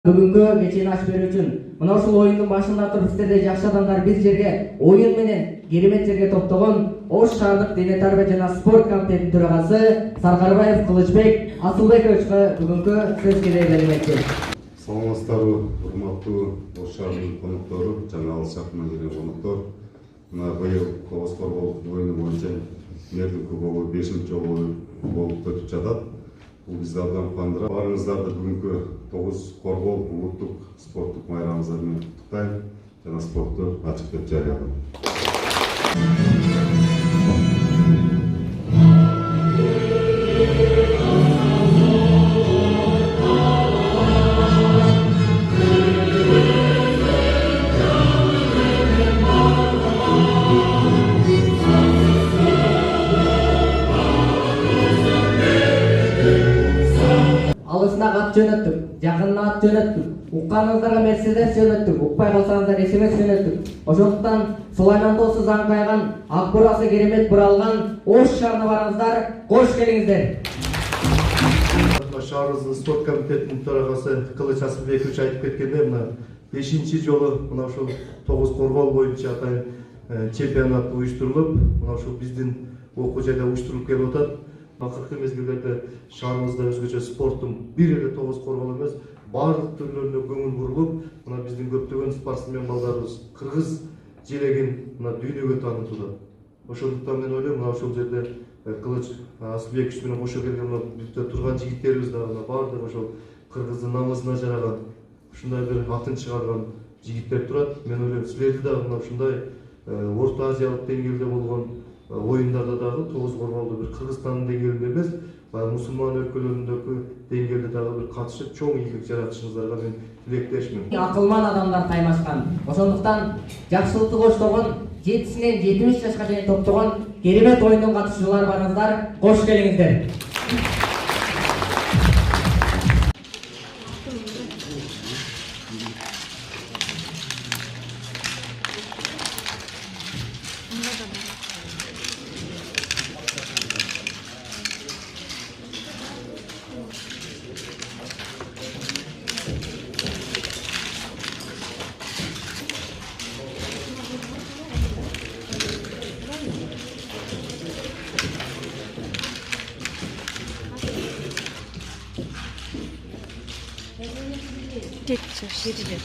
Бүгүнкү кечени ачып берүү үчүн мына ушул оюндун башында туруп сиздерде жакшы адамдар биз жерге оюн менен керемет жерге топтогон Ош шаардык дене тарбия жана спорт комитетинин төрагасы Саркарбаев Кылычбек Асылбековичке бүгүнкү сөз берилмек этти. Саламатсыздарбы, урматтуу Ош шаарынын коноктору жана алыс жакындан келген коноктор. Мына быйыл тогуз коргол оюну боюнча мердик кубогу 5-жолу болуп өтүп жатат. Бул бизди абдан кубандырат. Баарыңыздарды бүгүнкү тогуз коргол улуттук спорттук майрамыбыз менен куттуктайм жана спортту ачык деп жарыяладым. Алысына ат жөнөттүк, жакынына ат жөнөттүк, укканыңыздарга Мерседес жөнөттүк, укпай калсаңыздар СМС жөнөттүк. Ошондуктан Сулайман тоосу заңкайган, ак бурасы керемет буралган Ош шаарына барыңыздар, кош келиңиздер. Шаарыбыздын спорт комитетинин төрагасы Кылыч Асылбекович айтып кеткендей, мына 5-жолу мына ушул тогуз коргол боюнча чемпионат уюштурулуп, мына ушул биздин окуу жайда уюштурулуп келип атат. Акыркы мезгилдерде шаарыбызда өзгөчө спорттун бир эле тогуз коргол эмес, баардык түрлөрүнө көңүл бурулуп, мына биздин көптөгөн спортсмен балдарыбыз кыргыз желегин мына дүйнөгө таанытууда. Ошондуктан мен ойлойм, мына ошол жерде Кылыч Асылбекович менен кошо келген мына бизде турган жигиттерибиз да мына баардыгы ошол кыргыздын намысына жараган, ушундай бир атын чыгарган жигиттер турат. Мен ойлойм, силерди дагы мына ушундай Орто Азиялык деңгээлде болгон оюндарда дагы тогуз корголду бир Кыргызстандын деңгээлинде эмес, мусулман өлкөлөрүндөгү деңгээлде дагы бир катышып чоң ийгилик жаратышыңыздарга мен тилектешмин. Акылман адамдар таймашкан. Ошондуктан жакшылыкты коштогон 7-синен 70 жашка чейин топтогон керемет оюндун катышуучулары барыңыздар, кош келиңиздер. Yedi yaş.